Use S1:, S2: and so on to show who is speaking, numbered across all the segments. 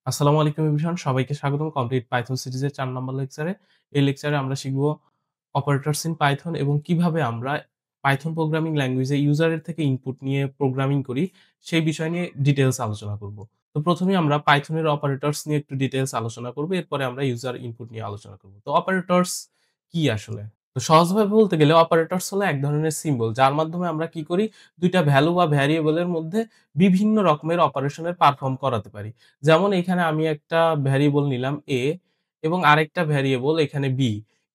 S1: আসসালামু আলাইকুম এভরিওয়ান সবাইকে স্বাগতম কমপ্লিট পাইথন সিরিজের ৪ নম্বর লেকচারে। এই লেকচারে আমরা শিখব অপারেটরস ইন পাইথন এবং কিভাবে আমরা পাইথন প্রোগ্রামিং ল্যাঙ্গুয়েজে ইউজারের থেকে ইনপুট নিয়ে প্রোগ্রামিং করি, সেই বিষয় নিয়ে ডিটেইলস আলোচনা করব। তো প্রথমেই আমরা পাইথনের অপারেটরস নিয়ে একটু ডিটেইলস আলোচনা করব। এরপরে আমরা ইউজার ইনপুট নিয়ে আলোচনা করব। তো অপারেটরস কি আসলে? তো সহজভাবে বলতে গেলে অপারেটরস হলো এক ধরনের সিম্বল যার মাধ্যমে আমরা কি করি ২ টা ভ্যালু বা ভ্যারিয়েবল এর মধ্যে বিভিন্ন রকমের অপারেশনের পারফর্ম করাতে পারি। যেমন এখানে আমি একটা ভ্যারিয়েবল নিলাম a এবং আরেকটা ভ্যারিয়েবল এখানে b।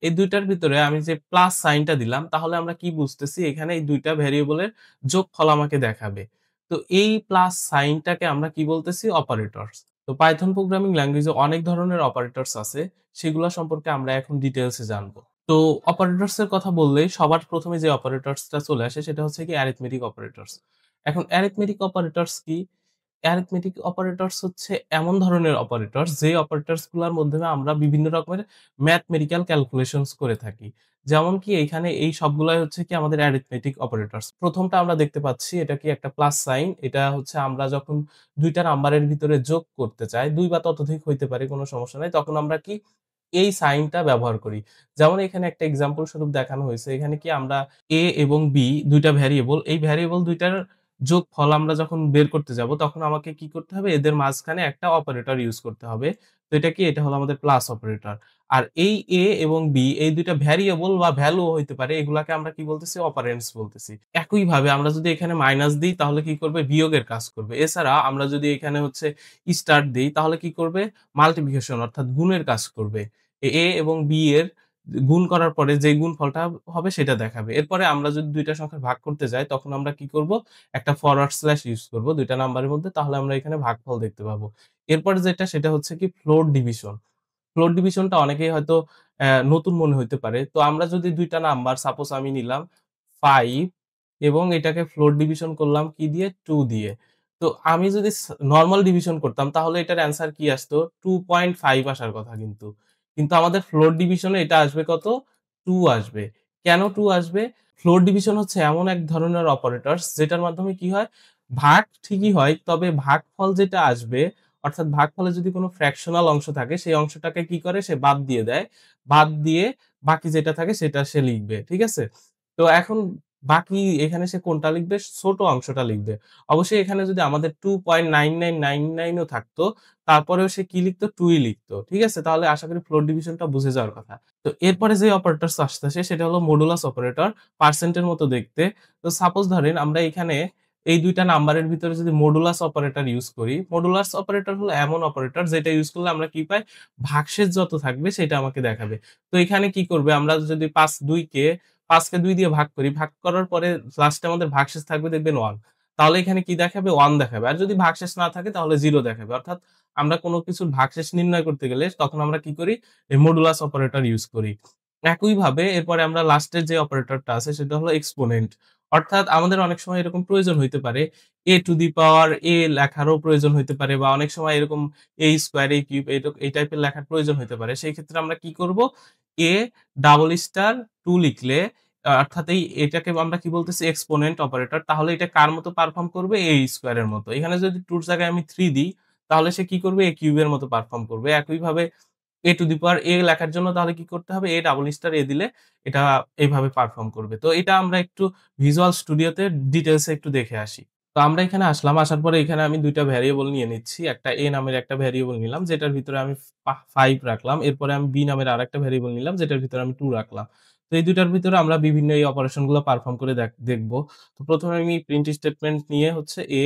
S1: এই ২ টার ভিতরে আমি যে প্লাস সাইনটা দিলাম তাহলে আমরা কি বুঝতেছি এখানে এই ২ টা ভ্যারিয়েবলের যোগফল আমাকে দেখাবে। তো এই প্লাস সাইনটাকে আমরা কি বলতেছি অপারেটরস। তো পাইথন প্রোগ্রামিং ল্যাঙ্গুয়েজে অনেক ধরনের অপারেটরস আছে। সেগুলা সম্পর্কে আমরা এখন ডিটেইলস এ জানবো। তো অপারেটরস এর কথা বললেই সবার ১ম এ যে অপারেটরসটা চলে আসে সেটা হচ্ছে কি অ্যারিথমেটিক অপারেটরস। এখন অ্যারিথমেটিক অপারেটরস কি? অ্যারিথমেটিক অপারেটরস হচ্ছে এমন ধরনের অপারেটরস যে অপারেটরস গুলার মাধ্যমে আমরা বিভিন্ন রকমের ম্যাথমেটিক্যাল ক্যালকুলেশনস করে থাকি। যেমন কি এইখানে এই সবগুলাই হচ্ছে কি আমাদের অ্যারিথমেটিক অপারেটরস। ১ম টা আমরা দেখতে পাচ্ছি এটা কি একটা প্লাস সাইন। এটা হচ্ছে আমরা যখন ২ টা নাম্বারের ভিতরে যোগ করতে চাই, ২ বা ততোধিক হইতে পারে কোনো সমস্যা নাই। তখন আমরা কি এই সাইনটা ব্যবহার করি। যেমন এখানে একটা এক্সাম্পল স্বরূপ দেখানো হয়েছে। এখানে কি আমরা A এবং B ২ টা ভ্যারিয়েবল, এই ভ্যারিয়েবল ২ টার যোগফল আমরা যখন বের করতে যাব তখন আমাকে কি করতে হবে? এদের মাঝখানে একটা অপারেটর ইউজ করতে হবে। তো এটা কি? এটা হলো আমাদের প্লাস অপারেটর। আর এই A এবং B এই ২ টা ভ্যারিয়েবল বা ভ্যালুও হইতে পারে। এগুলাকে আমরা কি বলতেছি? অপারেন্ডস বলতেছি। একইভাবে আমরা যদি এখানে মাইনাস দিই তাহলে কি করবে? বিয়োগের কাজ করবে। এছাড়া আমরা যদি এখানে হচ্ছে স্টার দেই তাহলে কি করবে? মাল্টিপ্লিকেশন অর্থাৎ গুণের কাজ করবে। A এবং B এর গুণ করার পরে যে গুণফলটা হবে সেটা দেখাবে। এরপরে আমরা যদি ২ টা সংখ্যা ভাগ করতে যাই তখন আমরা কি করব? একটা ফরওয়ার্ড স্ল্যাশ ইউজ করব ২ টা নাম্বারের মধ্যে, তাহলে আমরা এখানে ভাগফল দেখতে পাবো। এরপরে যেটা সেটা হচ্ছে কি ফ্লোট ডিভিশন। ফ্লোট ডিভিশনটা অনেকেই হয়তো নতুন মনে হইতে পারে। তো আমরা যদি ২ টা নাম্বার সাপোজ আমি নিলাম ৫ এবং এটাকে ফ্লোট ডিভিশন করলাম কি দিয়ে? ২ দিয়ে। তো আমি যদি নরমাল ডিভিশন করতাম তাহলে এটার অ্যান্সার কি আসতো? ২.৫ আসার কথা কিন্তু। কিন্তু আমাদের ফ্লোট ডিভিশনে এটা আসবে কত? ২ আসবে। কেন ২ আসবে? ফ্লোট ডিভিশন হচ্ছে এমন এক ধরনের অপারেটরস যেটার মাধ্যমে কি হয়? ভাগ ঠিকই হয়, তবে ভাগফল যেটা আসবে অর্থাৎ ভাগফলে যদি কোনো ফ্র্যাকশনাল অংশ থাকে সেই অংশটাকে কি করে? সে বাদ দিয়ে দেয়। বাদ দিয়ে বাকি যেটা থাকে সেটা সে লিখবে। ঠিক আছে? তো এখন বাকি এখানে সে কোনটা লিখবে? ছোট অংশটা লিখবে। অবশ্যই এখানে যদি আমাদের 2.9999 ও থাকতো, তারপরেও সে কি লিখতো? 2 ই লিখতো। ঠিক আছে? তাহলে আশা করি ফ্লোট ডিভিশনটা বুঝে যাওয়ার কথা। তো এরপরে যে অপারেটরস আসতেছে সেটা হলো মডুলাস অপারেটর, পার্সেন্ট এর মতো দেখতে। তো সাপোজ ধরেন আমরা এখানে এই ২ টা নাম্বারের ভিতরে যদি মডুলাস অপারেটর ইউজ করি, মডুলাস অপারেটর হলো এমন অপারেটর যেটা ইউজ করলে আমরা কি পাই? ভাগশেষ যত থাকবে সেটা আমাকে দেখাবে। তো এখানে কি করবে? আমরা যদি ৫ কে ২ দিয়ে ভাগ করি, ভাগ করার পরে লাস্টে আমাদের ভাগশেষ থাকবে দেখবেন ১। তাহলে এখানে কি দেখাবে? ১ দেখাবে। আর যদি ভাগশেষ না থাকে তাহলে 0 দেখাবে। অর্থাৎ আমরা কোন কিছুর ভাগশেষ নির্ণয় করতে গেলে তখন আমরা কি করি? এই মডুলাস অপারেটর ইউজ করি। একইভাবে এরপরে আমরা লাস্টের যে অপারেটরটা আছে সেটা হলো এক্সপোনেন্ট। অর্থাৎ আমাদের অনেক সময় এরকম প্রয়োজন হইতে পারে a to the power a লেখারও প্রয়োজন হইতে পারে, বা অনেক সময় এরকম a স্কয়ার, a কিউব এই টাইপের লেখার প্রয়োজন হইতে পারে। সেই ক্ষেত্রে আমরা কি করব? a ডাবল স্টার 2 লিখলে অর্থাৎ এটাকে আমরা কি বলতেছি? Exponent operator. তাহলে এটা কার মতো পারফর্ম করবে? a স্কয়ার এর মতো। এখানে যদি 2 এর জায়গায় আমি 3 দিই তাহলে সে কি করবে? a কিউব এর মতো পারফর্ম করবে। একইভাবে a to the power a লেখার জন্য তাহলে কি করতে হবে? a ডাবল স্টার a দিলে এটা এইভাবে পারফর্ম করবে। তো এটা আমরা একটু ভিজুয়াল স্টুডিওতে ডিটেইলস এ একটু দেখে আসি। তো আমরা এখানে আসলাম। আসার পরে এখানে আমি ২ টা ভ্যারিয়েবল নিয়ে নিচ্ছি। একটা a নামের একটা ভ্যারিয়েবল নিলাম যেটার ভিতরে আমি ৫ রাখলাম। এরপরে আমি b নামের আরেকটা ভ্যারিয়েবল নিলাম যেটার ভিতরে আমি 2 রাখলাম। তো এই ২ টার ভিতরে আমরা বিভিন্ন এই অপারেশন গুলো পারফর্ম করে দেখব। তো ১ম এ আমি প্রিন্ট স্টেটমেন্ট নিয়ে হচ্ছে a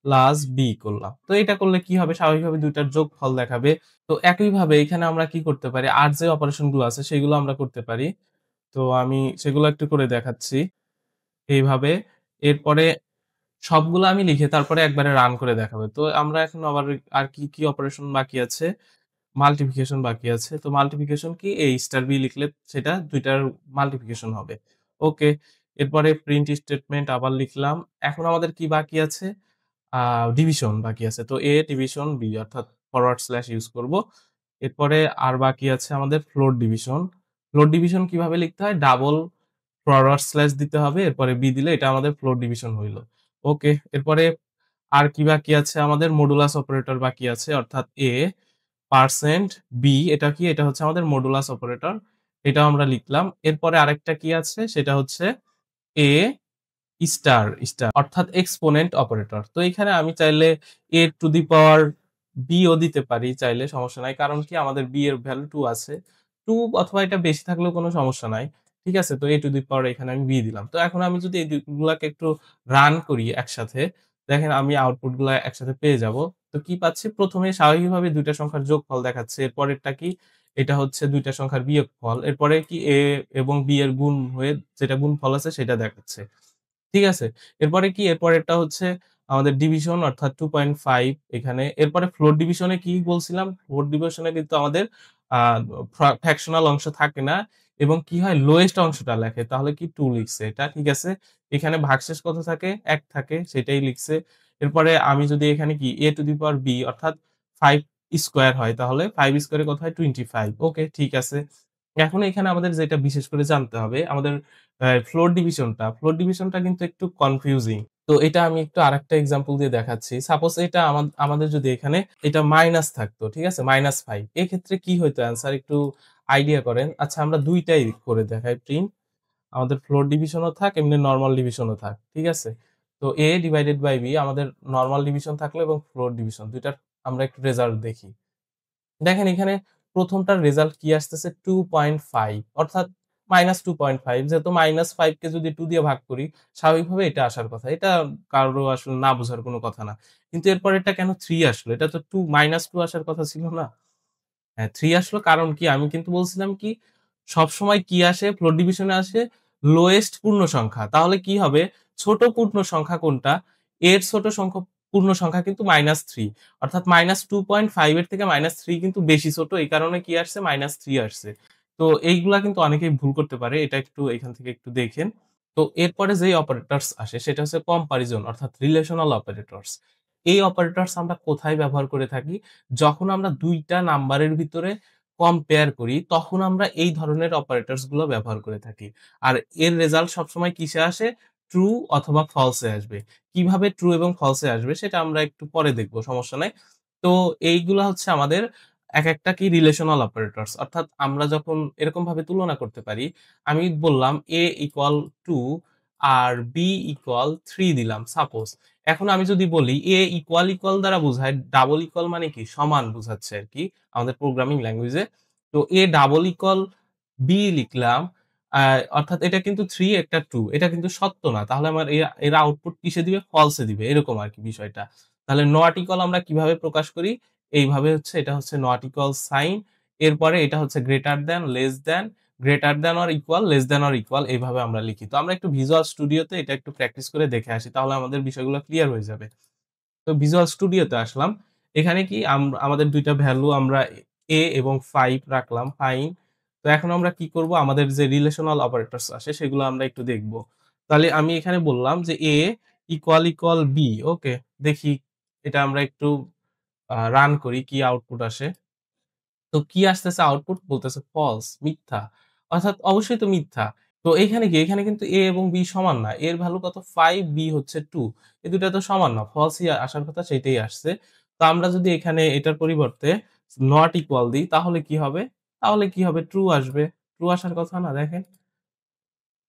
S1: প্লাস b করলাম। তো এটা করলে কি হবে? স্বাভাবিকভাবে ২ টার যোগফল দেখাবে। তো একইভাবে এখানে আমরা কি করতে পারি? আর যে অপারেশন গুলো আছে সেগুলো আমরা করতে পারি। তো আমি সেগুলো একটু করে দেখাচ্ছি এইভাবে। এরপরে সবগুলো আমি লিখে তারপরে একবারে রান করে দেখাবো। তো আমরা এখন আবার আর কি অপারেশন বাকি আছে? মাল্টিপ্লিকেশন বাকি আছে। তো মাল্টিপ্লিকেশন কি? A স্টার B লিখলে সেটা ২ টার মাল্টিপ্লিকেশন হবে। ওকে। এরপরে প্রিন্ট স্টেটমেন্ট আবার লিখলাম। এখন আমাদের কি বাকি আছে? আ ডিভিশন বাকি আছে। তো A ডিভিশন B অর্থাৎ ফরওয়ার্ড স্ল্যাশ ইউজ করব। এরপরে আর বাকি আছে আমাদের ফ্লোট ডিভিশন। ফ্লোট ডিভিশন কিভাবে লিখতে হয়? ডাবল ফরওয়ার্ড স্ল্যাশ দিতে হবে। এরপরে B দিলে এটা আমাদের ফ্লোট ডিভিশন হইল। ওকে। এরপরে আর কি বাকি আছে আমাদের মডুলাস অপারেটর বাকি আছে অর্থাৎ a পার্সেন্ট b এটা কি? এটা হচ্ছে আমাদের মডুলাস অপারেটর। এটাও আমরা লিখলাম। এরপরে আরেকটা কি আছে? সেটা হচ্ছে a স্টার অর্থাৎ এক্সপোনেন্ট অপারেটর। তো এখানে আমি চাইলে a to the power b ও দিতে পারি চাইলে সমস্যা নাই। কারণ কি আমাদের b এর ভ্যালু 2 আছে। 2 অথবা এটা বেশি থাকলেও কোনো সমস্যা নাই। ঠিক আছে? তো a টু দি পাওয়ার এখানে আমি b দিলাম। তো এখন আমি যদি এই গুলাকে একটু রান করি একসাথে, দেখেন আমি আউটপুট গুলা একসাথে পেয়ে যাব। তো কি পাচ্ছি? ১ম এ স্বাভাবিকভাবে ২ টা সংখ্যার যোগফল দেখাচ্ছে। এরপরেরটা কি? এটা হচ্ছে ২ টা সংখ্যার বিয়োগফল। এরপরে কি a এবং b এর গুণ হয়ে যেটা গুণফল আছে সেটা দেখাচ্ছে। ঠিক আছে? এরপরে কি? এরপরেরটা হচ্ছে আমাদের ডিভিশন অর্থাৎ 2.5 এখানে। এরপরে ফ্লোট ডিভিশনে কি বলছিলাম? ফ্লোট ডিভিশনে কিন্তু আমাদের আ ফ্র্যাকশনাল অংশ থাকে না এবং কি হয়? লোয়েস্ট অংশটা লেখে। তাহলে কি 2 লিখছে। এটা ঠিক আছে। এখানে ভাগশেষ কত থাকে? ১ থাকে সেটাই লিখছে। এরপরে আমি যদি এখানে কি a to the power b অর্থাৎ 5 স্কয়ার হয় তাহলে 5 স্কয়ারে কত হয়? 25 ওকে ঠিক আছে। এখন এখানে আমাদের যেটা বিশেষ করে জানতে হবে আমাদের ফ্লোর ডিভিশনটা কিন্তু একটু কনফিউজিং। তো এটা আমি একটু আরেকটা এক্সাম্পল দিয়ে দেখাচ্ছি। সাপোজ এটা আমাদের যদি এখানে এটা মাইনাস থাকতো, ঠিক আছে? -5 এক্ষেত্রে কি হইতো অ্যান্সার একটু আইডিয়া করেন। আচ্ছা আমরা ২ টাই করে দেখাই প্রিন্ট। আমাদের ফ্লোর ডিভিশনও থাক, এমনি নরমাল ডিভিশনও থাক। ঠিক আছে? তো a ডিভাইডেড বাই b আমাদের নরমাল ডিভিশন থাকলো এবং ফ্লোর ডিভিশন ২ টার আমরা একটু রেজাল্ট দেখি। দেখেন এখানে ১ম টার রেজাল্ট কি আসতেছে 2.5 অর্থাৎ -2.5 যেহেতু -5 কে যদি 2 দিয়ে ভাগ করি স্বাভাবিকভাবে এটা আসার কথা। এটা কারো আসলে না বোঝার কোনো কথা না। কিন্তু এরপরেরটা কেন 3 আসলো? এটা তো -2 আসার কথা ছিল না? হ্যাঁ, 3 আসলো কারণ কি? আমি কিন্তু বলছিলাম কি? সবসময় কি আসে? ফ্লোর ডিভিশনে আসে লোয়েস্ট পূর্ণ সংখ্যা। তাহলে কি হবে? ছোট পূর্ণ সংখ্যা কোনটা? এর ছোট পূর্ণ সংখ্যা কিন্তু -3 অর্থাৎ -2.5 এর থেকে -3 কিন্তু বেশি ছোট। এই কারণে কি আসছে? -3 আসছে। তো এইগুলা কিন্তু অনেকেই ভুল করতে পারে। এটা একটু এখান থেকে একটু দেখেন। তো এরপরে যেই অপারেটরস আসে সেটা হচ্ছে কম্পারিজন অর্থাৎ রিলেশনাল অপারেটরস। এই অপারেটরস আমরা কোথায় ব্যবহার করে থাকি? যখন আমরা ২ টা নাম্বারের ভিতরে কম্পেয়ার করি, তখন আমরা এই ধরনের অপারেটরস গুলো ব্যবহার করে থাকি। আর এর রেজাল্ট সবসময় কিসে আসে? ট্রু অথবা ফলস এ আসবে। কিভাবে ট্রু এবং ফলস এ আসবে সেটা আমরা একটু পরে দেখব, সমস্যা নাই। তো এইগুলা হচ্ছে আমাদের একেকটা কি রিলেশনাল অপারেটরস। অর্থাৎ আমরা যখন এরকমভাবে তুলনা করতে পারি, আমি বললাম a = 2 আর b = 3 দিলাম সাপোজ। এখন আমি যদি বলি ইকুয়াল দ্বারা বোঝায় ডাবল ইকুয়াল মানে কি? সমান বুঝাচ্ছে আরকি আমাদের প্রোগ্রামিং ল্যাঙ্গুয়েজে। তো ডাবল ইকুয়াল বি লিখলাম। আ অর্থাৎ এটা কিন্তু 3 একটা 2 এটা কিন্তু সত্য না। তাহলে আমার এর আউটপুট কিসে দিবে? ফলস এ দিবে। এরকম আরকি বিষয়টা। তাহলে নট ইকুয়াল আমরা কিভাবে প্রকাশ করি? এইভাবে হচ্ছে এটা হচ্ছে নট ইকুয়াল সাইন। এরপরে এটা হচ্ছে greater than, less than, greater than or equal, less than or equal এইভাবে আমরা লিখি। তো আমরা একটু ভিজুয়াল স্টুডিওতে এটা একটু প্র্যাকটিস করে দেখে আসি। তাহলে আমাদের বিষয়গুলো ক্লিয়ার হয়ে যাবে। তো ভিজুয়াল স্টুডিওতে আসলাম। এখানে কি আমাদের ২ টা ভ্যালু আমরা এবং ৫ রাখলাম, ফাইন। তো এখন আমরা কি করব? আমাদের যে রিলেশনাল অপারেটরস আসে সেগুলো আমরা একটু দেখব। তাহলে আমি এখানে বললাম যে ইকুয়াল বি। ওকে, দেখি এটা আমরা একটু রান করি কি আউটপুট আসে। তো কি আসতেছে আউটপুট? বলতেছে ফলস, মিথ্যা। অর্থাৎ অবশ্যই তো মিথ্যা। তো এইখানে কি? এখানে কিন্তু A এবং B সমান না। A এর ভ্যালু কত? 5, B হচ্ছে 2 এই ২ টা তো সমান না। ফলসই আসার কথা সেইটাই আসছে। তো আমরা যদি এখানে এটার পরিবর্তে নট ইকুয়াল দিই তাহলে কি হবে? তাহলে কি হবে? ট্রু আসবে। ট্রু আসার কথা না দেখেন।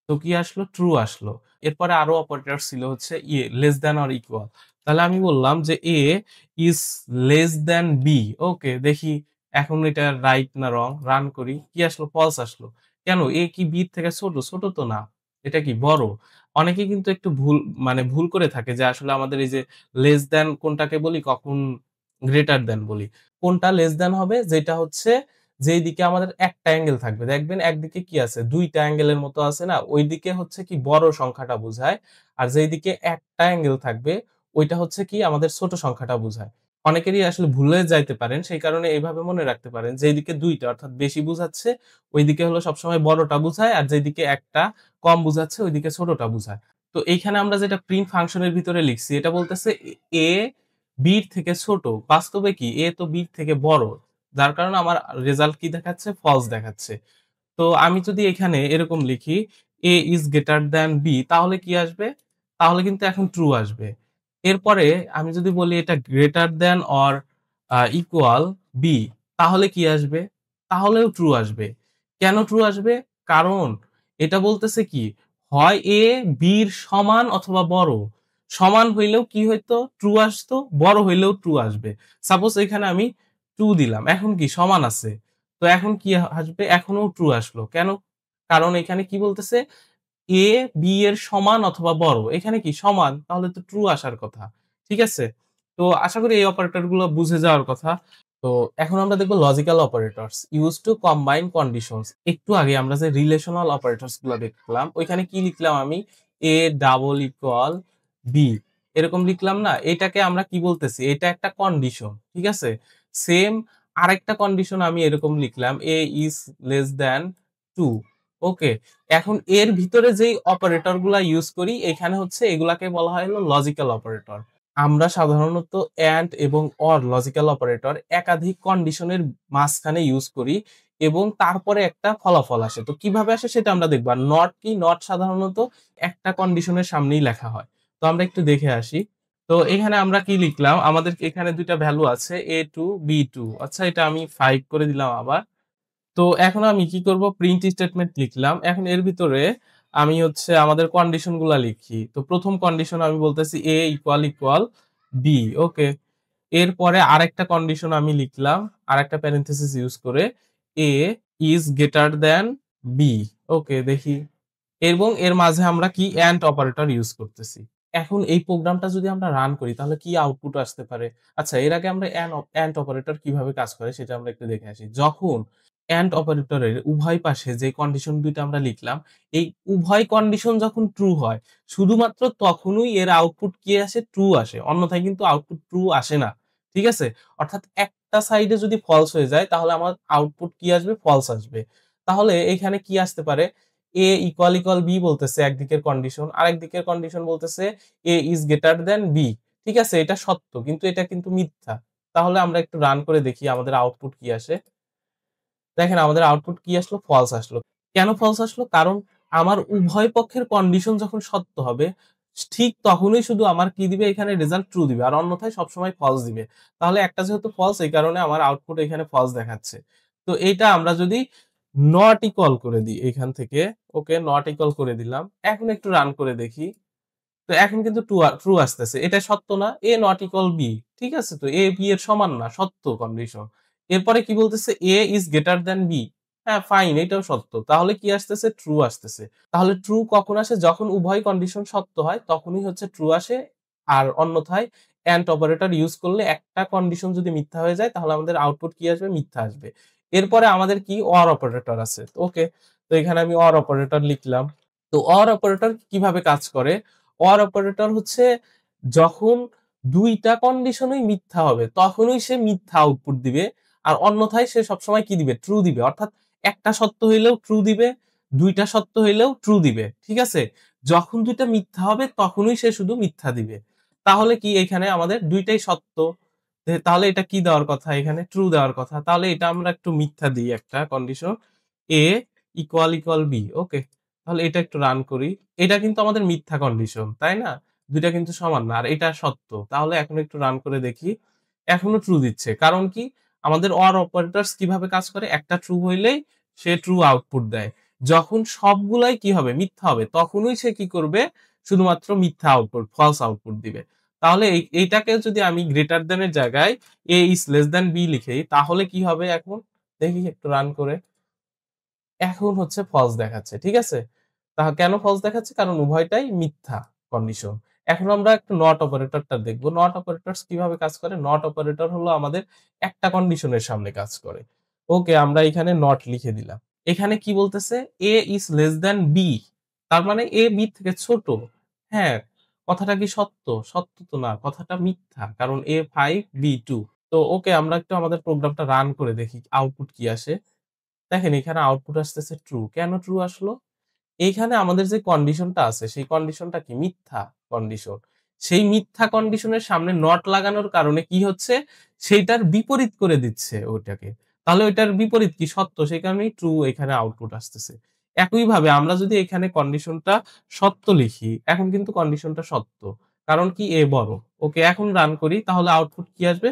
S1: তো কি আসলো? ট্রু আসলো। এরপরে আরো অপারেটর ছিল হচ্ছে লেস দ্যান অর ইকুয়াল। তাহলে আমি বললাম যে A is less than B। ওকে, দেখি এখন এটা রাইট না রং? রান করি। কি আসলো? ফলস আসলো। কেন? A কি B এর থেকে ছোট? ছোট তো না। এটা কি বড়? অনেকেই কিন্তু একটু ভুল করে থাকে যে আসলে আমাদের এই যে লেস দ্যান কোনটাকে বলি, কখন গ্রেটার দ্যান বলি। কোনটা লেস দ্যান হবে? যেটা হচ্ছে যেই দিকে আমাদের একটা অ্যাঙ্গেল থাকবে। দেখবেন একদিকে কি আছে? ২ টা অ্যাঙ্গেলের মতো আছে না? ওইদিকে হচ্ছে কি বড় সংখ্যাটা বুঝায়। আর যেইদিকে একটা অ্যাঙ্গেল থাকবে ওইটা হচ্ছে কি আমাদের ছোট সংখ্যাটা বুঝায়। অনেকেরই আসলে ভুলে যাইতে পারেন। সেই কারণে এভাবে মনে রাখতে পারেন। যেইদিকে ২ টা অর্থাৎ বেশি বুঝাচ্ছে ওইদিকে হলো সবসময় বড়টা বুঝায় আর যেদিকে একটা কম বুঝাচ্ছে ওইদিকে ছোটটা বুঝায়। তো এইখানে আমরা যেটা প্রিন্ট ফাংশনের ভিতরে লিখছি এটা বলতেছে A B এর থেকে ছোট। বাস্তবে কি? A তো B এর থেকে বড়। যার কারণে আমার রেজাল্ট কি দেখাচ্ছে? ফলস দেখাচ্ছে। তো আমি যদি এখানে এরকম লিখি A is greater than B তাহলে কি আসবে? তাহলে কিন্তু এখন ট্রু আসবে। এরপরে আমি যদি বলি এটা greater than or equal B, তাহলে কি আসবে? তাহলেও ট্রু আসবে। কেন ট্রু আসবে? কারণ এটা বলতেছে কি, হয় এ বির সমান অথবা বড়। সমান হইলেও কি হইতো? ট্রু আসতো, বড় হইলেও ট্রু আসবে। সাপোজ এখানে আমি 2 দিলাম। এখন কি সমান আছে। তো এখন কি আসবে? এখনো ট্রু আসলো। কেন? কারণ এখানে কি বলতেছে? এ বি এর সমান অথবা বড়। এখানে কি সমান, তাহলে তো ট্রু আসার কথা। ঠিক আছে? তো আশা করি এই অপারেটর গুলো বুঝে যাওয়ার কথা। তো এখন আমরা দেখব logical operators use to combine conditions. একটু আগে আমরা যে রিলেশনাল অপারেটরস গুলো দেখলাম, ওইখানে কি লিখলাম আমি? এ ডাবল ইকুয়াল বি, এরকম লিখলাম না? এটাকে আমরা কি বলতেছি? এটা একটা কন্ডিশন। ঠিক আছে? সেম আরেকটা কন্ডিশন আমি এরকম লিখলাম, এ ইজ লেস দ্যান 2। ওকে, এখন এর ভিতরে যেই অপারেটর গুলা ইউজ করি, এখানে হচ্ছে এগুলাকে বলা হয় হলো লজিক্যাল অপারেটর। আমরা সাধারণত এন্ড এবং অর লজিক্যাল অপারেটর একাধিক কন্ডিশনের মাঝখানে ইউজ করি এবং তারপরে একটা ফলাফল আসে। তো কিভাবে আসে সেটা আমরা দেখব। আর নট কি? নট সাধারণত একটা কন্ডিশনের সামনেই লেখা হয়। তো আমরা একটু দেখে আসি। তো এখানে আমরা কি লিখলাম? আমাদের এখানে ২ টা ভ্যালু আছে A2, B2। আচ্ছা, এটা আমি 5 করে দিলাম আবার। তো এখন আমি কি করব? প্রিন্ট স্টেটমেন্ট লিখলাম। এখন এর ভিতরে আমি হচ্ছে আমাদের কন্ডিশন গুলা লিখি। তো প্রথম কন্ডিশন আমি বলতেছি a ইকুয়াল b। ওকে, এরপরে আরেকটা কন্ডিশন আমি লিখলাম আরেকটা প্যারেনথেসিস ইউজ করে, a is greater than b। ওকে, দেখি। এবং এর মাঝে আমরা কি এন্ড অপারেটর ইউজ করতেছি। এখন এই প্রোগ্রামটা যদি আমরা রান করি তাহলে কি আউটপুট আসতে পারে? আচ্ছা, এর আগে আমরা এন্ড অপারেটর কিভাবে কাজ করে সেটা আমরা একটু দেখে আসি। যখন এন্ড অপারেটরের উভয় পাশে যে কন্ডিশন দুইটা আমরা লিখলাম, এই উভয় কন্ডিশন যখন ট্রু হয়, শুধুমাত্র তখনই এর আউটপুট কি আসে? ট্রু আসে। অন্যথায় কিন্তু আউটপুট ট্রু আসে না। ঠিক আছে? অর্থাৎ একটা সাইডে যদি ফলস হয়ে যায় তাহলে আমার আউটপুট কি আসবে? ফলস আসবে। তাহলে এখানে কি আসতে পারে? এ ইকুয়াল বি বলতেছে একদিকের কন্ডিশন, আরেক দিকের কন্ডিশন বলতেছে এ ইজ গ্রেটার দ্যান বি। ঠিক আছে? এটা সত্য, কিন্তু এটা কিন্তু মিথ্যা। তাহলে আমরা একটু রান করে দেখি আমাদের আউটপুট কি আসে। দেখেন আমাদের আউটপুট কি আসলো? ফলস আসলো। কেন ফলস আসলো? কারণ আমার উভয় পক্ষের কন্ডিশন যখন সত্য হবে, ঠিক তখনই শুধু আমার কি দিবে? এখানে রেজাল্ট ট্রু দিবে। আর অন্যথায় সবসময় ফলস দিবে। তাহলে একটা যেহেতু ফলস, এই কারণে আমার আউটপুট এখানে ফলস দেখাচ্ছে। তো এইটা আমরা যদি নট ইকুয়াল করে দিই এখান থেকে, ওকে, নট ইকুয়াল করে দিলাম। এখন একটু রান করে দেখি। তো এখন কিন্তু ট্রু আসতেছে। এটা সত্য না? এ নট ইকুয়াল বি। ঠিক আছে? তো এ বি এর সমান না, সত্য কন্ডিশন। এরপরে কি বলতেছে? এ ইজ গ্রেটার দ্যান বি। হ্যাঁ, ফাইন, এটাও সত্য। তাহলে কি আসতেছে? ট্রু আসতেছে। তাহলে ট্রু কখন আসে? যখন উভয় কন্ডিশন সত্য হয় তখনই হচ্ছে ট্রু আসে। আর অন্যথায় এন্ড অপারেটর ইউজ করলে একটা কন্ডিশন যদি মিথ্যা হয়ে যায় তাহলে আমাদের আউটপুট কি আসবে? মিথ্যা আসবে। এরপরে আমাদের কি অর অপারেটর আছে। ওকে, তো এখানে আমি অর অপারেটর লিখলাম। তো অর অপারেটর কিভাবে কাজ করে? অর অপারেটর হচ্ছে যখন ২ টা কন্ডিশনই মিথ্যা হবে তখনই সে মিথ্যা আউটপুট দিবে। আর অন্যথায় সে সবসময় কি দিবে? ট্রু দিবে। অর্থাৎ একটা সত্য হইলেও ট্রু দিবে, ২ টা সত্য হইলেও ট্রু দিবে। ঠিক আছে? যখন ২ টা মিথ্যা হবে তখনই সে শুধু মিথ্যা দিবে। তাহলে কি এখানে আমাদের ২ টাই সত্য। তাহলে এটা কি দেওয়ার কথা? এখানে ট্রু দেওয়ার কথা। তাহলে এটা আমরা একটু মিথ্যা দিই একটা condition. a equal B. Okay. তাহলে এটা একটু রান করি। এটা কিন্তু আমাদের মিথ্যা কন্ডিশন, তাই না? ২ টা কিন্তু সমান না। আর এটা সত্য। তাহলে এখন একটু রান করে দেখি। এখনো ট্রু দিচ্ছে। কারণ কি? আমাদের OR অপারেটরস কিভাবে কাজ করে? একটা ট্রু হইলেই সে ট্রু আউটপুট দেয়। যখন সবগুলাই কি হবে? মিথ্যা হবে। তখনই সে কি করবে? শুধুমাত্র মিথ্যা আউটপুট, ফলস আউটপুট দিবে। তাহলে এইটাকে যদি আমি গ্রেটার দ্যান এর জায়গায় a is less than b লিখি তাহলে কি হবে এখন? দেখি একটু রান করে। এখন হচ্ছে ফলস দেখাচ্ছে। ঠিক আছে? কেন ফলস দেখাচ্ছে? কারণ উভয়টাই মিথ্যা কন্ডিশন। এখন আমরা একটু নট অপারেটরটা দেখব। নট অপারেটরস কিভাবে কাজ করে? নট অপারেটর হলো আমাদের একটা কন্ডিশনের সামনে কাজ করে। ওকে, আমরা এখানে নট লিখে দিলাম। এখানে কি বলতেছে? a is less than b। তার মানে a b থেকে ছোট। হ্যাঁ, কথাটা কি সত্য? সত্য তো না, কথাটা মিথ্যা। কারণ a 5 b 2। তো ওকে, আমরা একটু আমাদের প্রোগ্রামটা রান করে দেখি আউটপুট কি আসে। দেখেন এখানে আউটপুট আসতেছে ট্রু। কেন ট্রু আসলো? এইখানে আমাদের যে কন্ডিশনটা আছে সেই কন্ডিশনটা কি? মিথ্যা কন্ডিশন। সেই মিথ্যা কন্ডিশনের সামনে নট লাগানোর কারণে কি হচ্ছে? সেইটার বিপরীত করে দিচ্ছে ওইটাকে। তাহলে ওইটার বিপরীত কি? সত্য। সেই কারণেই ট্রু এখানে আউটপুট আসতেছে। একইভাবে আমরা যদি এখানে কন্ডিশনটা সত্য লিখি, এখন কিন্তু কন্ডিশনটা সত্য। কারণ কি a বড়। ওকে, এখন রান করি তাহলে আউটপুট কি আসবে?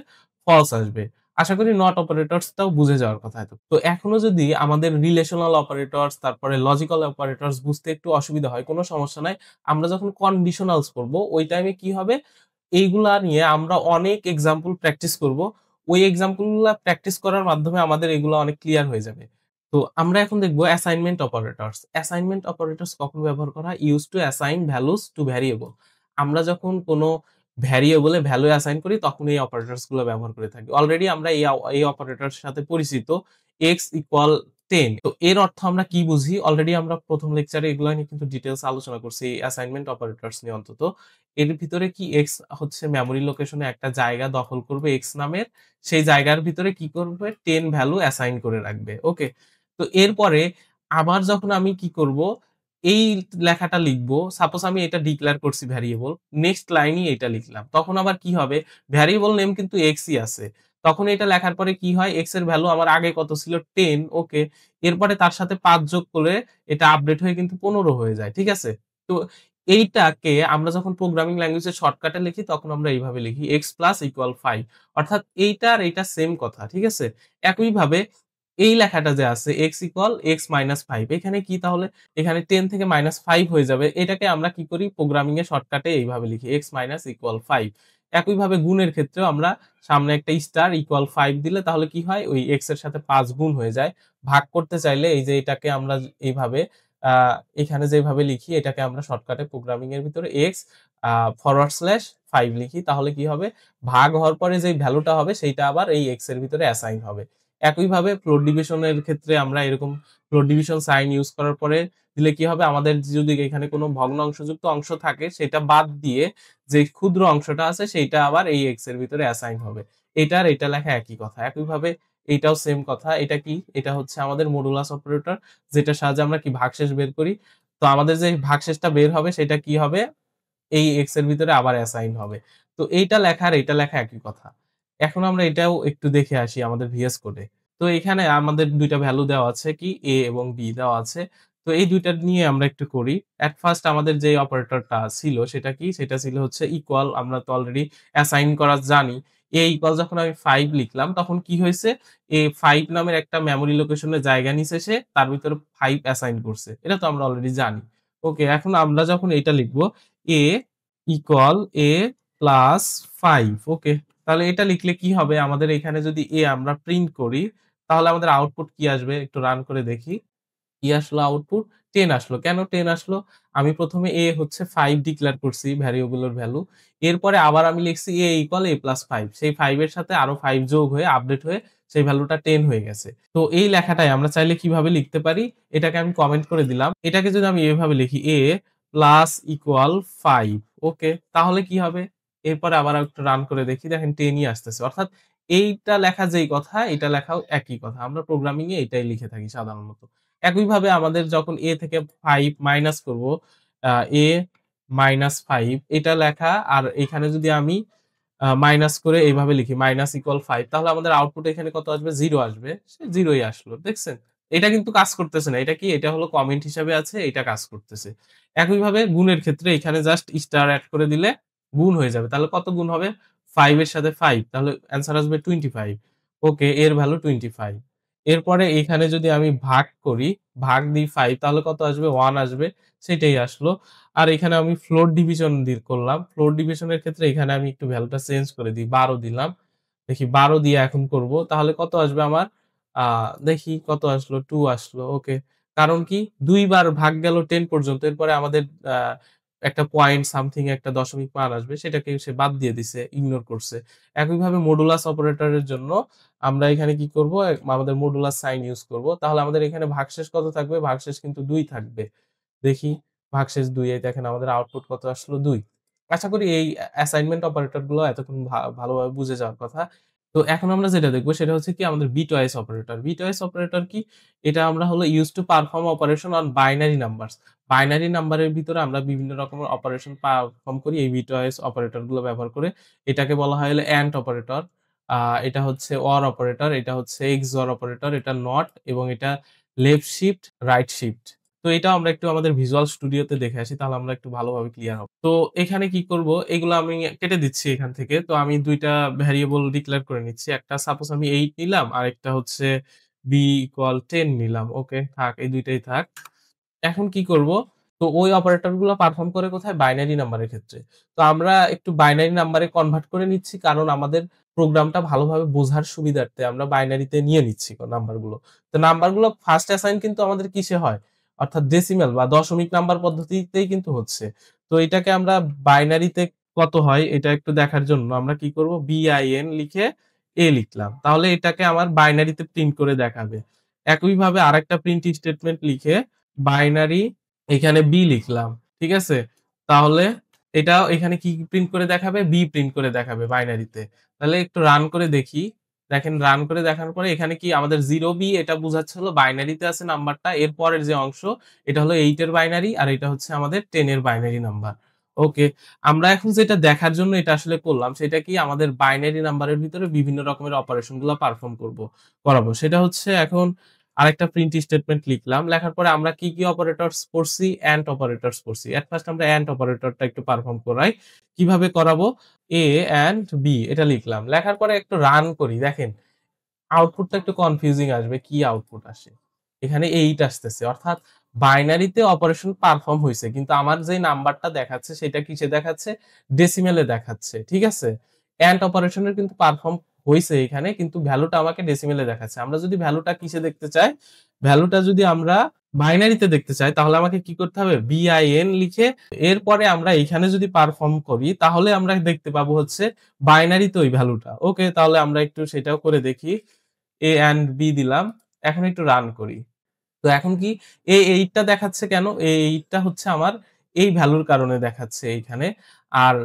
S1: ফলস আসবে। আশা করি নট অপারেটরস টাও বুঝে যাওয়ার কথা এত। তো এখনো যদি আমাদের রিলেশনাল অপারেটরস তারপরে লজিক্যাল অপারেটরস বুঝতে একটু অসুবিধা হয়, কোনো সমস্যা নাই। আমরা যখন কন্ডিশনালস করব ওই টাইমে কি হবে? এইগুলা নিয়ে আমরা অনেক এক্সাম্পল প্র্যাকটিস করব। ওই এক্সাম্পল গুলা প্র্যাকটিস করার মাধ্যমে আমাদের এগুলা অনেক ক্লিয়ার হয়ে যাবে। তো আমরা এখন দেখব অ্যাসাইনমেন্ট অপারেটরস। অ্যাসাইনমেন্ট অপারেটরস কখন ব্যবহার করা হয়? Used to assign values to variable. আমরা যখন কোনো ভ্যারিয়েবলে ভ্যালু অ্যাসাইন করি তখন এই অপারেটরস গুলো ব্যবহার করে থাকি। অলরেডি আমরা এই অপারেটরস সাথে পরিচিত। x equal 10। তো এর অর্থ আমরা কি বুঝি? অলরেডি আমরা প্রথম লেকচারে এগুলা নিয়ে কিন্তু ডিটেইলস আলোচনা করছি এই অ্যাসাইনমেন্ট অপারেটরস নিয়ে অন্তত। এর ভিতরে কি x হচ্ছে মেমোরি লোকেশনে একটা জায়গা দখল করবে x নামের। সেই জায়গার ভিতরে কি করবে? 10 ভ্যালু অ্যাসাইন করে রাখবে। ওকে? তো এরপরে আবার যখন আমি কি করব? এই লেখাটা লিখবো। সাপোজ আমি এটা ডিক্লেয়ার করছি ভ্যারিয়েবল। নেক্সট লাইনেই এটা লিখলাম। তখন আবার কি হবে? ভ্যারিয়েবল নেম কিন্তু x ই আছে। তখন এটা লেখার পরে কি হয়? x এর ভ্যালু আমার আগে কত ছিল? 10। ওকে। এরপরে তার সাথে ৫ যোগ করলে এটা আপডেট হয়ে কিন্তু ১৫ হয়ে যায়। ঠিক আছে? তো এইটাকে আমরা যখন প্রোগ্রামিং ল্যাঙ্গুয়েজ এর শর্টকাটে লিখি তখন আমরা এইভাবে লিখি x প্লাস ইকুয়াল 5। অর্থাৎ এইটা আর এইটা সেম কথা। ঠিক আছে? একইভাবে এই লেখাটা যে আছে x ইকুয়াল x মাইনাস 5, এখানে কি তাহলে? এখানে 10 থেকে -5 হয়ে যাবে। এটাকে আমরা কি করি? প্রোগ্রামিং এর শর্টকাটে এইভাবে লিখি x মাইনাস ইকুয়াল 5। একইভাবে গুণের ক্ষেত্রেও আমরা সামনে একটা স্টার ইকুয়াল 5 দিলে তাহলে কি হয়? ওই x এর সাথে 5 গুণ হয়ে যায়। ভাগ করতে চাইলে এই যে এটাকে আমরা এইভাবে আ এখানে যেভাবে লিখি এটাকে আমরা শর্টকাটে প্রোগ্রামিং এর ভিতরে x ফরওয়ার্ড স্ল্যাশ 5 লিখি। তাহলে কি হবে? ভাগ হওয়ার পরে যে ভ্যালুটা হবে সেইটা আবার এই x এর ভিতরে অ্যাসাইন হবে। একইভাবে ফ্লোট ডিভিশন এর ক্ষেত্রে আমরা এরকম ফ্লোট ডিভিশন সাইন ইউজ করার পরে দিলে কি হবে? আমাদের যদি এখানে কোনো ভগ্নাংশযুক্ত অংশ থাকে সেটা বাদ দিয়ে যে ক্ষুদ্র অংশটা আছে সেইটা আবার এই x এর ভিতরে অ্যাসাইন হবে। এটা আর এটা লেখা একই কথা। একইভাবে এইটাও সেম কথা। এটা কি? এটা হচ্ছে আমাদের মডুলাস অপারেটর, যেটার সাহায্যে আমরা কি ভাগশেষ বের করি। তো আমাদের যে ভাগশেষটা বের হবে সেটা কি হবে? এই x এর ভিতরে আবার অ্যাসাইন হবে। তো এইটা লেখা আর এইটা লেখা একই কথা। এখন আমরা এটাও একটু দেখে আসি আমাদের VS কোডে। তো এখানে আমাদের ২ টা ভ্যালু দেওয়া আছে কি A এবং B দেওয়া আছে। তো এই ২ টা নিয়ে আমরা একটু করি। এট ফার্স্ট আমাদের যে অপারেটরটা ছিল সেটা কি? সেটা ছিল হচ্ছে ইকুয়াল। আমরা তো অলরেডি অ্যাসাইন করা জানি। A ইকুয়াল যখন আমি 5 লিখলাম তখন কি হইছে? A5 নামের একটা মেমোরি লোকেশনের জায়গা নিছে সে, তার ভিতরে 5 অ্যাসাইন করছে। এটা তো আমরা অলরেডি জানি। ওকে, এখন আমরা যখন এটা লিখব A ইকুয়াল A প্লাস 5। ওকে। তাহলে এটা লিখলে কি হবে? আমাদের এখানে যদি A আমরা প্রিন্ট করি, তাহলে আমাদের আউটপুট কি আসবে? একটু রান করে দেখি। কি আসলো আউটপুট? 10 আসলো। কেন 10 আসলো? আমি ১ম এ হচ্ছে 5 ডিক্লেয়ার করছি ভ্যারিয়েবলের ভ্যালু। এরপরে আবার আমি লিখছি A ইকুয়াল A প্লাস 5। সেই 5 এর সাথে আরো 5 যোগ হয়ে আপডেট হয়ে সেই ভ্যালুটা 10 হয়ে গেছে। তো এই লেখাটাই আমরা চাইলে কিভাবে লিখতে পারি? এটাকে আমি কমেন্ট করে দিলাম। এটাকে যদি আমি এভাবে লিখি A প্লাস ইকুয়াল 5। ওকে, তাহলে কি হবে? এরপরে আবার একটু রান করে দেখি। দেখেন 10 ই আসতেছে। অর্থাৎ এইটা লেখা যেই কথা, এটা লেখাও একই কথা। আমরা প্রোগ্রামিং এ এটাই লিখে থাকি সাধারণত। একইভাবে আমাদের যখন A থেকে 5 মাইনাস করব, A মাইনাস 5 এটা লেখা আর এখানে যদি আমি মাইনাস করে এইভাবে লিখি মাইনাস ইকুয়াল 5, তাহলে আমাদের আউটপুট এখানে কত আসবে? 0 আসবে। সে 0 ই আসলো। দেখছেন? এটা কিন্তু কাজ করতেছে না। এটা কি? এটা হলো কমেন্ট হিসাবে আছে, এটা কাজ করতেছে। একইভাবে গুণের ক্ষেত্রে এখানে জাস্ট স্টার এড করে দিলে গুণ হয়ে যাবে। তাহলে কত গুণ হবে? 5 এর সাথে 5, তাহলে অ্যান্সার আসবে 25। ওকে, এর ভ্যালু 25। এরপরে এখানে যদি আমি ভাগ করি, ভাগ দিই 5, তাহলে কত আসবে? 1 আসবে। সেটাই আসলো। আর এখানে আমি ফ্লোট ডিভিশন করলাম। ফ্লোট ডিভিশনের ক্ষেত্রে এখানে আমি একটু ভ্যালুটা চেঞ্জ করে দিই। 12 দিলাম। দেখি 12 দিয়ে এখন করব। তাহলে কত আসবে আমার? আ দেখি কত আসলো? 2 আসলো। ওকে। কারণ কি? ২ বার ভাগ গেল 10 পর্যন্ত। এরপরে আমাদের আ একটা পয়েন্ট সামথিং একটা দশমিক মান আসবে। সেটাকে সে বাদ দিয়ে দিছে, ইগনোর করছে। একইভাবে মডুলাস অপারেটরের জন্য আমরা এখানে কি করব? আমাদের মডুলাস সাইন ইউজ করব। তাহলে আমাদের এখানে ভাগশেষ কত থাকবে? ভাগশেষ কিন্তু ২ থাকবে। দেখি ভাগশেষ ২, এই দেখেন আমাদের আউটপুট কত আসলো? ২। আশা করি এই অ্যাসাইনমেন্ট অপারেটর গুলো এতক্ষণ ভালোভাবে বুঝে যাওয়ার কথা। তো এখন আমরা যেটা দেখব সেটা হচ্ছে কি আমাদের বিটওয়াইজ অপারেটর। বিটওয়াইজ অপারেটর কি? এটা আমরা হলো use to perform operation on binary numbers. Binary নাম্বারের ভিতরে আমরা বিভিন্ন রকমের অপারেশন পারফর্ম করি এই বিটওয়াইজ অপারেটর গুলো ব্যবহার করে। এটাকে বলা হয় হলো এন্ড অপারেটর। আ এটা হচ্ছে অর অপারেটর, এটা হচ্ছে XOR অপারেটর, এটা নট এবং এটা লেফট শিফট, রাইট শিফট। তো এটাও আমরা একটু আমাদের ভিজুয়াল স্টুডিওতে দেখে আসি, তাহলে আমরা একটু ভালোভাবে ক্লিয়ার হব। তো এখানে কি করব, এগুলো আমি কেটে দিচ্ছি এখান থেকে। তো আমি ২ টা ভেরিয়েবল ডিক্লেয়ার করে নিচ্ছি। একটা সাপোজ আমি 8 নিলাম, আরেকটা হচ্ছে b = 10 নিলাম। ওকে, থাক, এই ২ টাই থাক। এখন কি করব? তো ওই অপারেটর গুলা পারফর্ম করে কোথায়? বাইনারি নাম্বারের ক্ষেত্রে। তো আমরা একটু বাইনারি নাম্বারে কনভার্ট করে নিচ্ছি, কারণ আমাদের প্রোগ্রামটা ভালোভাবে বোঝার সুবিধার্থে আমরা বাইনারিতে নিয়ে নিচ্ছি নাম্বারগুলো। তো নাম্বারগুলো ফার্স্ট অ্যাসাইন কিন্তু আমাদের কিসে হয়? অর্থাৎ ডেসিমাল বা দশমিক নাম্বার পদ্ধতিতেই কিন্তু হচ্ছে। তো এটাকে আমরা বাইনারিতে কত হয় এটা একটু দেখার জন্য আমরা কি করব? bin লিখে a লিখলাম। তাহলে এটাকে আমার বাইনারিতে প্রিন্ট করে দেখাবে। একইভাবে আরেকটা প্রিন্ট স্টেটমেন্ট লিখে বাইনারি এখানে b লিখলাম। ঠিক আছে? তাহলে এটাও এখানে কি প্রিন্ট করে দেখাবে? b প্রিন্ট করে দেখাবে বাইনারিতে। তাহলে একটু রান করে দেখি। দেখেন, রান করে দেখার পরে এখানে কি আমাদের 0b এটা বুঝাচ্ছে হলো বাইনারিতে আছে নাম্বারটা। এর পরের যে অংশ এটা হলো 8 এর বাইনারি, আর এটা হচ্ছে আমাদের 10 এর বাইনারি নাম্বার। ওকে। আমরা এখন যেটা দেখার জন্য এটা আসলে করলাম সেটা কি, আমাদের বাইনারি নাম্বারের ভিতরে বিভিন্ন রকমের অপারেশন গুলা পারফর্ম করাবো। সেটা হচ্ছে এখন আরেকটা প্রিন্ট স্টেটমেন্ট লিখলাম। লেখার পরে আমরা কি অপারেটরস পড়ছি? এন্ড অপারেটরস পড়ছি। এট ফার্স্ট আমরা এন্ড অপারেটরটা একটু পারফর্ম করাই। কিভাবে করাবো? A and B এটা লিখলাম। লেখার পরে একটু রান করি। দেখেন, আউটপুটটা একটু কনফিউজিং আসবে। কি আউটপুট আসে? এখানে 8 আসতেছে। অর্থাৎ বাইনারিতে অপারেশন পারফর্ম হইছে। কিন্তু আমার যেই নাম্বারটা দেখাচ্ছে সেটা কিসে দেখাচ্ছে? ডেসিমেলে দেখাচ্ছে। ঠিক আছে? এন্ড অপারেশনের কিন্তু পারফর্ম হইছে এখানে, কিন্তু ভ্যালুটা আমাকে ডেসিমেলে দেখাচ্ছে। আমরা যদি ভ্যালুটা কিসে দেখতে চাই? ভ্যালুটা যদি আমরা বাইনারিতে দেখতে চাই তাহলে আমাকে কি করতে হবে? bin লিখে এরপরে আমরা এখানে যদি পারফর্ম করি তাহলে আমরা দেখতে পাবো হচ্ছে বাইনারিতে ওই ভ্যালুটা। ওকে, তাহলে আমরা একটু সেটাও করে দেখি। A and B দিলাম। এখন একটু রান করি। তো এখন কি এই 8 টা দেখাচ্ছে কেন? এই 8 টা হচ্ছে আমার এই ভ্যালুর কারণে দেখাচ্ছে এইখানে। আর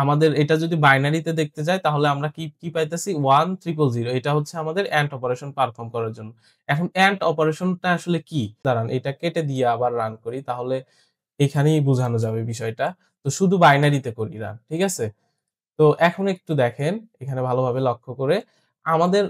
S1: আমাদের এটা যদি বাইনারিতে দেখতে যাই তাহলে আমরা কি পাইতেছি? 1000 এটা হচ্ছে আমাদের এন্ড অপারেশন পারফর্ম করার জন্য। এখন এন্ড অপারেশনটা আসলে কি? দাঁড়ান, এটা কেটে দিয়ে আবার রান করি, তাহলে এখানেই বোঝানো যাবে বিষয়টা। তো শুধু বাইনারিতে করি রান। ঠিক আছে? তো এখন একটু দেখেন এখানে ভালোভাবে লক্ষ্য করে, আমাদের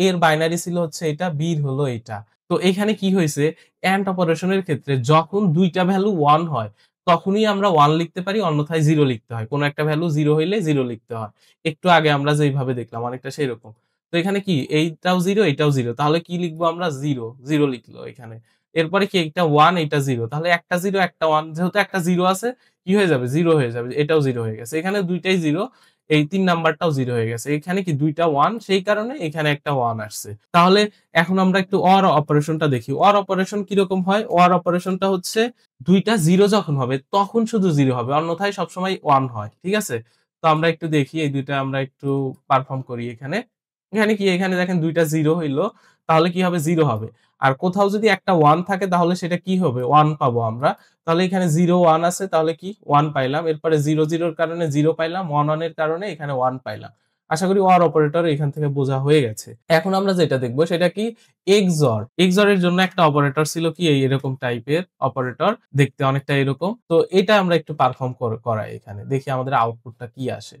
S1: এর বাইনারি ছিল হচ্ছে এটা, B র হলো এটা। তো এখানে কি হইছে? এন্ড অপারেশনের ক্ষেত্রে যখন ২ টা ভ্যালু 1 হয়, তখনই আমরা 1 লিখতে পারি, অন্যথায় 0 লিখতে হয়। কোন একটা ভ্যালু 0 হইলে 0 লিখতে হয়। একটু আগে আমরা যেইভাবে দেখলাম অনেকটা সেইরকম। তো এখানে কি এইটাও 0 এটাও 0। তাহলে কি লিখবো আমরা? 0, 0 লিখলো এখানে। এরপরে কি এইটা 1 এইটা 0। তাহলে একটা 0 একটা 1, যেহেতু একটা 0 আছে কি হয়ে যাবে? 0 হয়ে যাবে। এটাও 0 হয়ে গেছে। এখানে ২ টাই 0, এই ৩ নাম্বারটাও 0 হয়ে গেছে। এখানে কি ২ টা 1, সেই কারণে এখানে একটা 1 আসছে। তাহলে এখন আমরা একটু OR অপারেশনটা দেখি। OR অপারেশন কিরকম হয়? OR অপারেশনটা হচ্ছে ২ টা 0 যখন হবে তখন শুধু 0 হবে। অন্যথায় সবসময় 1 হয়। ঠিক আছে? তো আমরা একটু দেখি এই ২ টা আমরা একটু পারফর্ম করি এখানে। এখানে কি? এখানে দেখেন ২ টা 0 হইলো। তাহলে কি হবে? 0 হবে। আর কোথাও যদি একটা 1 থাকে তাহলে সেটা কি হবে? 1 পাবো আমরা। তাহলে এখানে 0, 1 আছে, তাহলে কি 1 পাইলাম। এরপরে 0, 0 এর কারণে 0 পাইলাম। 1, 1 এর কারণে এখানে 1 পাইলাম। আশা করি OR অপারেটর এখান থেকে বোঝা হয়ে গেছে। এখন আমরা যেটা দেখব সেটা কি? XOR। XOR এর জন্য একটা অপারেটর ছিল কি এরকম টাইপের অপারেটর, দেখতে অনেকটা এরকম। তো এটা আমরা একটু পারফর্ম করাই এখানে। দেখি আমাদের আউটপুটটা কি আসে।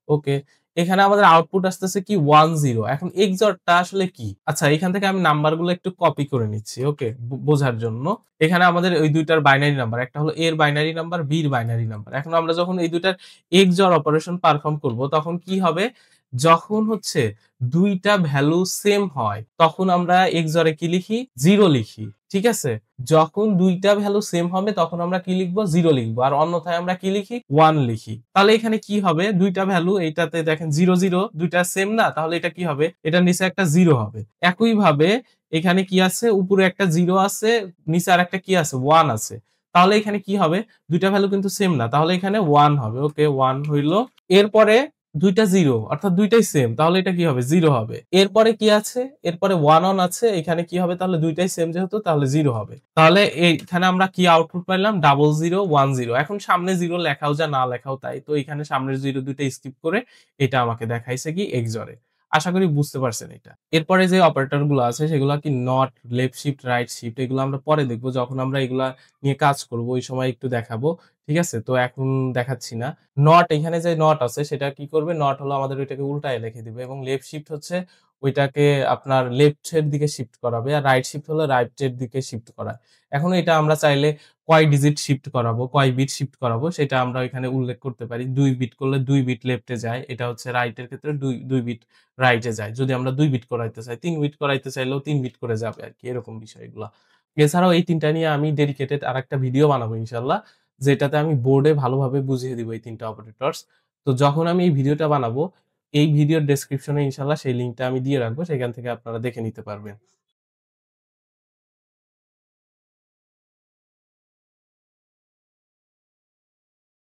S1: ওকে। এখানে আমাদের আউটপুট আসতেছে কি 10। এখন XOR টা আসলে কি? আচ্ছা, এখান থেকে আমি নাম্বারগুলো একটু কপি করে নিচ্ছি। ওকে, বোঝার জন্য। এখানে আমাদের ওই ২ টার বাইনারি নাম্বার। একটা হলো A এর বাইনারি নাম্বার, B এর বাইনারি নাম্বার। এখন আমরা যখন এই ২ টার XOR অপারেশন পারফর্ম করব তখন কি হবে? যখন হচ্ছে ২ টা ভ্যালু সেম হয় তখন আমরা XOR এ কি লিখি? 0 লিখি। ঠিক আছে? যখন ২ টা ভ্যালু সেম হবে তখন আমরা কি লিখব? 0 লিখব। আর অন্যথায় আমরা কি লিখি? 1 লিখি। তাহলে এখানে কি হবে? ২ টা ভ্যালু, এইটাতে দেখেন 0, 0 ২ টা সেম না? তাহলে এটা কি হবে? এটার নিচে একটা 0 হবে। একইভাবে এখানে কি আছে? উপরে একটা 0 আছে, নিচে আরেকটা কি আছে? 1 আছে। তাহলে এখানে কি হবে? ২ টা ভ্যালু কিন্তু সেম না। তাহলে এখানে 1 হবে। ওকে, 1 হইল। এরপরে ২ টা 0, অর্থাৎ ২ টাই সেম। তাহলে এটা কি হবে? 0 হবে। এরপরে কি আছে? এরপরে 1 on আছে। এখানে কি হবে? তাহলে ২ টাই সেম যেহেতু, তাহলে 0 হবে। তাহলে এইখানে আমরা কি আউটপুট পাইলাম? 00, 10। এখন সামনে 0 লেখাও যা, না লেখাও তাই। তো এখানে সামনের 0 ২ টা স্কিপ করে এটা আমাকে দেখাইছে কি? XOR এ। আশা করি বুঝতে পারছেন এটা। এরপরে যে অপারেটর গুলো আছে সেগুলা কি? Not, left shift, right shift, এগুলো আমরা পরে দেখব। যখন আমরা এগুলা নিয়ে কাজ করব ওই সময় একটু দেখাবো। ঠিক আছে? তো এখন দেখাচ্ছি না। নট, এখানে যে নট আছে সেটা কি করবে? নট হলো আমাদের ওইটাকে উল্টায় লিখে দিবে, এবং লেফট শিফট হচ্ছে ওইটাকে আপনার লেফট এর দিকে শিফট করাবে। আর রাইট শিফট হলে রাইট এর দিকে শিফট করায়। এখন এটা আমরা চাইলে কয় ডিজিট শিফট করাবো, কয় বিট শিফট করাবো সেটা আমরা এখানে উল্লেখ করতে পারি। ২ বিট করলে ২ বিট লেফটে যায়। এটা হচ্ছে রাইট এর ক্ষেত্রে ২ বিট রাইটে যায়। যদি আমরা ২ বিট করাইতে চাই, ৩ বিট করাইতে চাইলেও ৩ বিট করে যাবে আরকি এরকম বিষয়গুলা। এছাড়াও এই ৩ টা নিয়ে আমি ডেডিকেটেড আরেকটা ভিডিও বানাবো ইনশাআল্লাহ। যেটাতে আমি বোর্ডে ভালোভাবে বুঝিয়ে দিব এই ৩ টা অপারেটরস। তো যখন আমি এই ভিডিওটা বানাবো, এই ভিডিওর ডেসক্রিপশনে ইনশাআল্লাহ সেই লিঙ্কটা আমি দিয়ে রাখবো। সেখান থেকে আপনারা দেখে নিতে পারবেন।